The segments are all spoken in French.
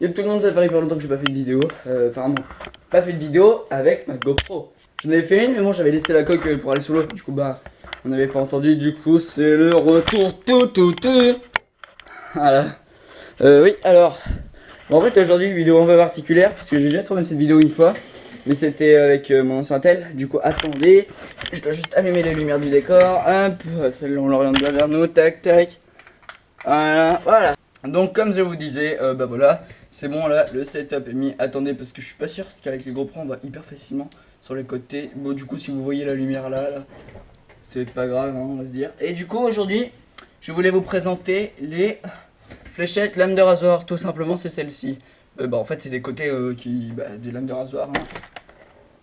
Yo tout le monde, ça fait hyper longtemps que j'ai pas fait de vidéo. Enfin non, pas fait de vidéo avec ma GoPro. J'en avais fait une mais bon j'avais laissé la coque pour aller sous l'eau. Du coup bah on n'avait pas entendu, du coup c'est le retour tout. Voilà. Oui alors. Bon, en fait aujourd'hui une vidéo un peu particulière parce que j'ai déjà tourné cette vidéo une fois. Mais c'était avec mon ancien tel. Du coup attendez. Je dois juste allumer les lumières du décor. Hop, celle-là on l'oriente bien vers nous. Tac tac. Voilà. Donc comme je vous disais, bah voilà, c'est bon là, le setup est mis. Attendez parce que je suis pas sûr parce qu'avec les GoPro on voit hyper facilement sur les côtés. Bon du coup si vous voyez la lumière là, c'est pas grave hein, on va se dire. Et du coup aujourd'hui, je voulais vous présenter les fléchettes lames de rasoir. Tout simplement c'est celle-ci. Bah en fait c'est des côtés des lames de rasoir. Hein.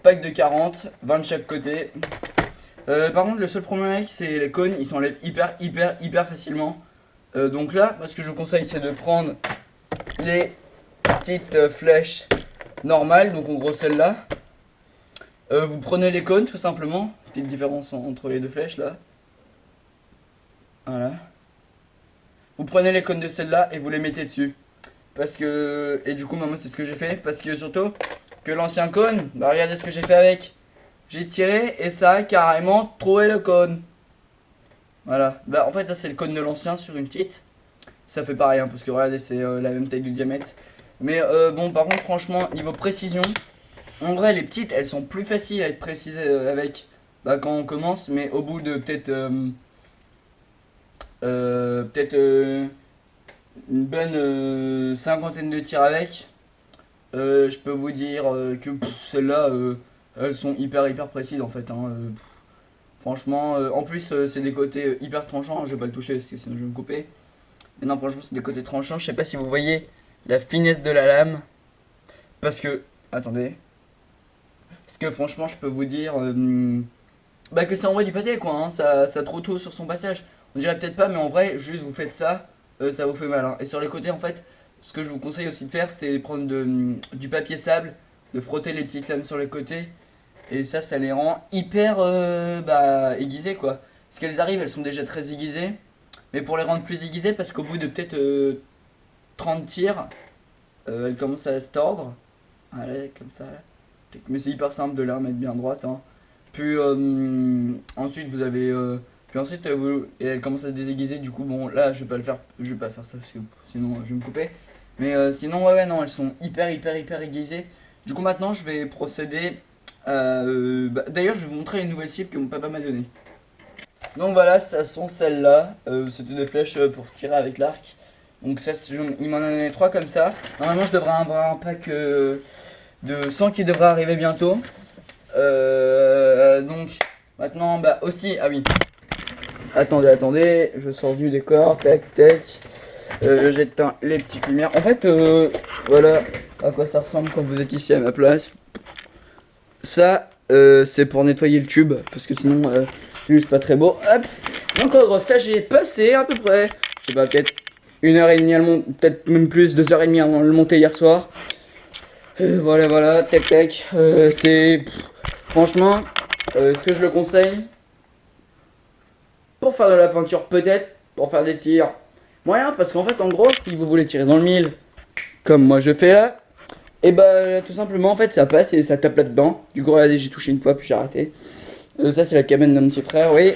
Pack de 40, 20 de chaque côté. Par contre le seul problème avec c'est les cônes, ils s'enlèvent hyper facilement. Donc là, ce que je vous conseille, c'est de prendre les petites flèches normales, donc en gros celle-là. Vous prenez les cônes tout simplement, petite différence entre les deux flèches là. Voilà. Vous prenez les cônes de celle-là et vous les mettez dessus. Parce que, et du coup, moi c'est ce que j'ai fait, parce que surtout que l'ancien cône, bah regardez ce que j'ai fait avec. J'ai tiré et ça a carrément troué le cône. Voilà, bah en fait ça c'est le cône de l'ancien sur une petite. Ça fait pareil hein, parce que regardez c'est la même taille du diamètre. Mais bon par contre franchement niveau précision, en vrai les petites elles sont plus faciles à être précisées avec quand on commence. Mais au bout de peut-être une bonne cinquantaine de tirs avec, je peux vous dire que celles-là elles sont hyper précises en fait hein, franchement, en plus c'est des côtés hyper tranchants, je vais pas le toucher parce que sinon je vais me couper. Mais non, franchement, c'est des côtés tranchants. Je sais pas si vous voyez la finesse de la lame. Parce que, attendez. Parce que franchement, je peux vous dire que ça envoie du pâté quoi. Hein. Ça trouve tout sur son passage. On dirait peut-être pas, mais en vrai, juste vous faites ça, ça vous fait mal. Hein. Et sur les côtés, en fait, ce que je vous conseille aussi de faire, c'est prendre du papier sable, de frotter les petites lames sur les côtés. Et ça les rend hyper aiguisées quoi. Parce qu'elles arrivent, elles sont déjà très aiguisées. Mais pour les rendre plus aiguisées, parce qu'au bout de peut-être 30 tirs, elles commencent à se tordre. Allez, comme ça. Mais c'est hyper simple de les remettre bien droite. Hein. Puis ensuite vous avez. Puis ensuite et elles commencent à se désaiguiser. Du coup, bon, là je vais pas le faire. Je vais pas faire ça parce que sinon je vais me couper. Mais sinon, ouais, non, elles sont hyper aiguisées. Du coup, maintenant je vais procéder. D'ailleurs, je vais vous montrer les nouvelles cibles que mon papa m'a donné. Donc voilà, ça sont celles-là. C'était des flèches pour tirer avec l'arc. Donc ça, il m'en a donné 3 comme ça. Normalement, je devrais avoir un pack de 100 qui devrait arriver bientôt. Donc maintenant, bah aussi, ah oui. Attendez, je sors du décor, tac. J'éteins les petites lumières. En fait, voilà à quoi ça ressemble quand vous êtes ici à ma place. Ça, c'est pour nettoyer le tube, parce que sinon... c'est juste pas très beau. Hop. Donc en gros ça j'ai passé à peu près, je sais pas, peut-être 1h30 à le monter, peut-être même plus, 2h30 à le monter hier soir. Voilà, tac. C'est franchement, est-ce que je le conseille? Pour faire de la peinture peut-être, pour faire des tirs moyens, parce qu'en fait en gros si vous voulez tirer dans le mille, comme moi je fais là, et bah tout simplement en fait ça passe et ça tape là-dedans. Du coup regardez j'ai touché une fois puis j'ai raté. Ça c'est la cabane de mon petit frère, oui.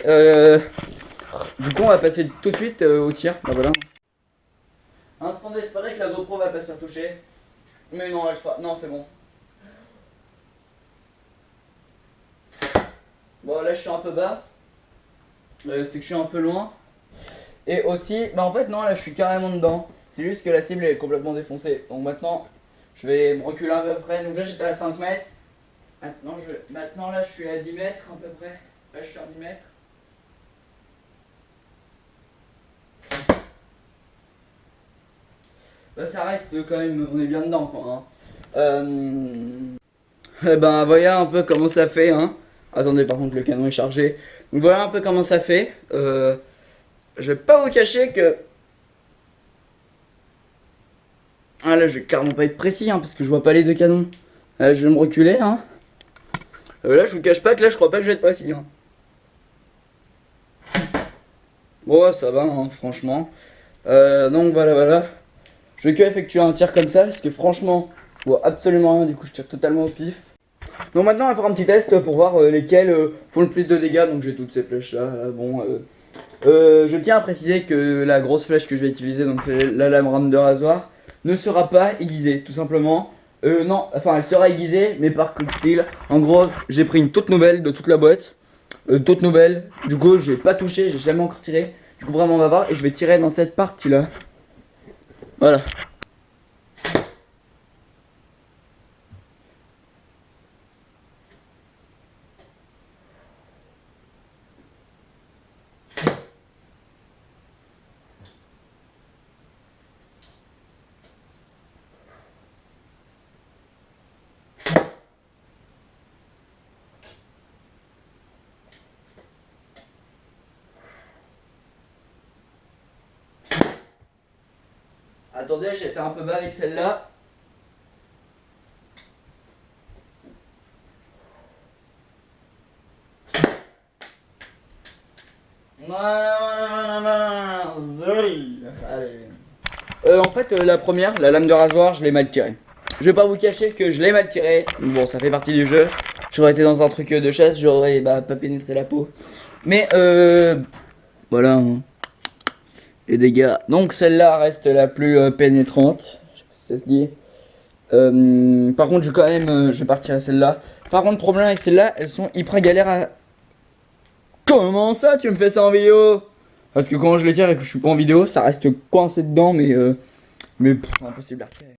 Du coup on va passer tout de suite au tir. Bah voilà. Un instant d'espérer que la GoPro va pas se faire toucher. Mais non, je crois. Non, c'est bon. Bon là je suis un peu bas. C'est que je suis un peu loin. Et aussi, bah en fait non là je suis carrément dedans. C'est juste que la cible est complètement défoncée. Donc maintenant je vais me reculer à peu près. Donc là j'étais à 5 mètres. Maintenant là je suis à 10 mètres à peu près. Là je suis à 10 mètres. Bah ça reste quand même, on est bien dedans quoi. Hein. Eh ben voyez un peu comment ça fait. Hein. Attendez par contre le canon est chargé. Donc voilà un peu comment ça fait. Je vais pas vous cacher que... Ah là je vais carrément pas être précis hein, parce que je vois pas les deux canons. Je vais me reculer hein. Là je vous cache pas que là je crois pas que je vais être précis hein. Bon ça va hein, franchement. Donc voilà. Je vais que effectuer un tir comme ça, parce que franchement, je vois absolument rien, du coup je tire totalement au pif. Donc maintenant on va faire un petit test pour voir lesquels font le plus de dégâts. Donc j'ai toutes ces flèches là, bon. Je tiens à préciser que la grosse flèche que je vais utiliser, donc la lame de rasoir, ne sera pas aiguisée, tout simplement. Non, enfin elle sera aiguisée, mais par coup de fil. En gros, j'ai pris une toute nouvelle de toute la boîte. Toute nouvelle. Du coup, j'ai pas touché, j'ai jamais encore tiré. Du coup, vraiment, on va voir. Et je vais tirer dans cette partie là. Voilà. Attendez, j'étais un peu bas avec celle-là. En fait, la première, la lame de rasoir, je l'ai mal tirée. Je vais pas vous cacher que je l'ai mal tirée. Bon, ça fait partie du jeu. J'aurais été dans un truc de chasse, j'aurais pas pénétré la peau. Mais voilà. Hein. Les dégâts. Donc celle-là reste la plus pénétrante. Je sais pas si ça se dit. Par contre, je vais partir à celle-là. Par contre, le problème avec celle-là, elles sont hyper galères à. Comment ça, tu me fais ça en vidéo? Parce que quand je les tire et que je suis pas en vidéo, ça reste coincé dedans, mais c'est impossible à retirer.